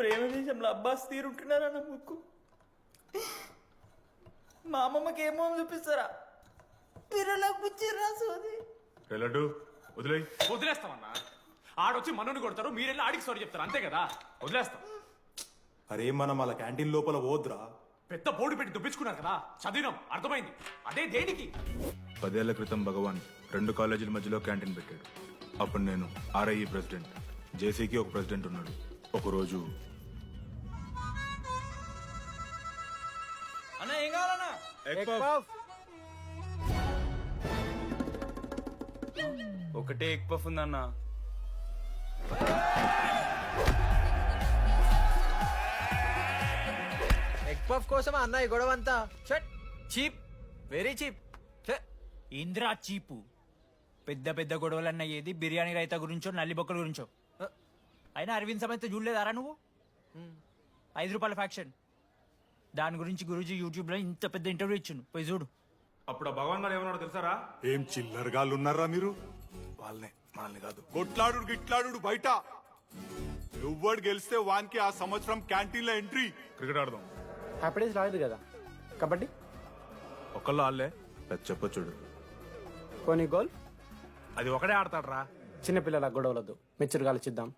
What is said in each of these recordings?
ప్రేమ దేశంలో అబ్బాస్ తీరుంటున్నారా నా ముక్కు. మా అమ్మమ్మకి ఏమో చూపిస్తారా పిల్లలకు పుచ్చిర్రా సోది. లడ్డు వదిలే. వదిలేస్తామన్నా. ఆడొచ్చి మనోని కొడతారు, మీరెళ్ళి ఆడికి సారీ చెప్తారు, అంతే కదా. వదిలేస్తాం. అరే మనం అలా క్యాంటీన్ లోపల పోద్రా. పెద్ద బోర్డు పెట్టి దుబ్బించుకున్నారు కదా, చదివినాం, అర్థమైంది. అదే దేనికి? 10 ఏళ్ల క్రితం భగవాన్ 2 కాలేజీల మధ్యలో క్యాంటీన్ పెట్టాడు. అప్పుడు నేను ఆర్ఐఈ ప్రెసిడెంట్, జేసీకి ఒక ప్రెసిడెంట్ ఉన్నాడు. ఒకరోజు అన్న ఏం కావాలన్నా? ఒకటే ఎగ్ పఫ్ ఉందన్నా. ఎగ్ పఫ్ కోసం అన్న ఈ గొడవ అంతా చీప్, వెరీ చీప్. ఇంద్రా చీపు. పెద్ద పెద్ద గొడవలన్న ఏది బిర్యానీ రైతా గురించో నల్లి బొక్కల గురించో. అయినా అరవింద్ సమేత చూడలేదారా నువ్వు? 5 రూపాయల ఫ్యాక్షన్ దాని గురించి గురూజీ యూట్యూబ్ లో ఇంత పెద్ద ఇంటర్వ్యూ ఇచ్చిండు, పోయి చూడు. అప్పుడు ఆ భగవాన్ గారు ఏమన్నాడు తెలుసారా? ఏం చిల్లరగాళ్ళు ఉన్నారా మీరు? వాళ్ళనే, మనల్ని కాదు. కొట్లాడు గిట్లాడు బయట. ఎవ్వడు గెలిస్తే వానికి ఆ సంవత్సరం క్యాంటీన్ లో ఎంట్రీ. క్రికెట్ ఆడదాం. హ్యాపీడేస్ రాలేదు కదా. కబడ్డీ ఒకళ్ళు ఆడలే, పెద్ద చెప్పొచ్చుడు. కొన్ని గోల్. అది ఒకడే ఆడతాడు రా. చిన్నపిల్లల గొడవలద్దు, మెచ్యూర్గా ఆలోచిద్దాం,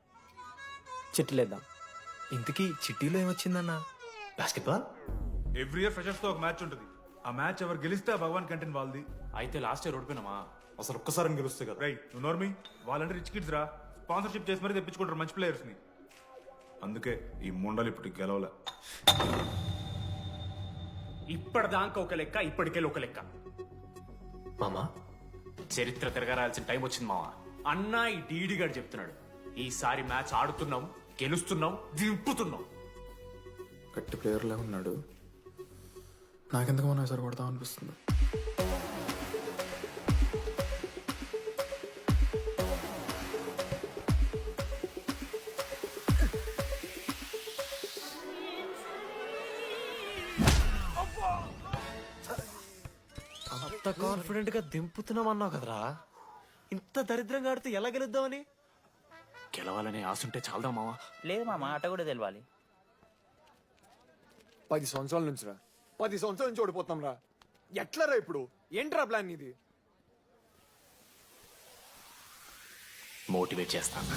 చిట్లేద్దాం. ఇంతకీ చిట్టీలో ఏమొచ్చిందన్నా? బాస్కెట్బాల్. ఎవ్రీ ఇయర్ ఫ్రెషర్స్ తో ఒక మ్యాచ్ ఉంటుంది. ఆ మ్యాచ్ ఎవరు గెలిస్తే ఆ భగవాన్ క్యాంటీన్ వాళ్ళది. అయితే లాస్ట్ ఇయర్ ఓడిపోయినామా? అసలు ఒక్కసారి గెలుస్తే కదా. రై నువ్వు నోర్మి. వాళ్ళంటే రిచ్ కిడ్స్ రా, స్పాన్సర్షిప్ చేసి మరీ తెప్పించుకుంటారు మంచి ప్లేయర్స్ ని. అందుకే ఈ ముండలు ఇప్పుడు గెలవలే. ఇప్పటిదాకా ఒక లెక్క, ఇప్పటికెళ్ళి ఒక లెక్క. మామా చరిత్ర తిరగరాల్సిన టైం వచ్చింది మావా. అన్నా ఈ డీడీ గారు చెప్తున్నాడు, ఈసారి మ్యాచ్ ఆడుతున్నాం, గెలుస్తున్నాం, దింపుతున్నాం. గట్టి ప్లేయర్లా ఉన్నాడు. నాకెందుకు మనం ఎసరు కొడతాం అనిపిస్తుంది. అంత కాన్ఫిడెంట్ గా దింపుతున్నాం అన్నావు కదరా. ఇంత దరిద్రంగా ఆడితే ఎలా గెలుద్దామని? గెలవాలనే ఆశుంటే చాలదా మావా? లేదు మామ, ఆట కూడా తెలవాలి. 10 సంవత్సరాల నుంచి రా, 10 సంవత్సరాల నుంచి ఓడిపోతాం రా. ఎట్లా రా ఇప్పుడు? ఏంట్రా ప్లాన్ ఇది? మోటివేట్ చేస్తాను.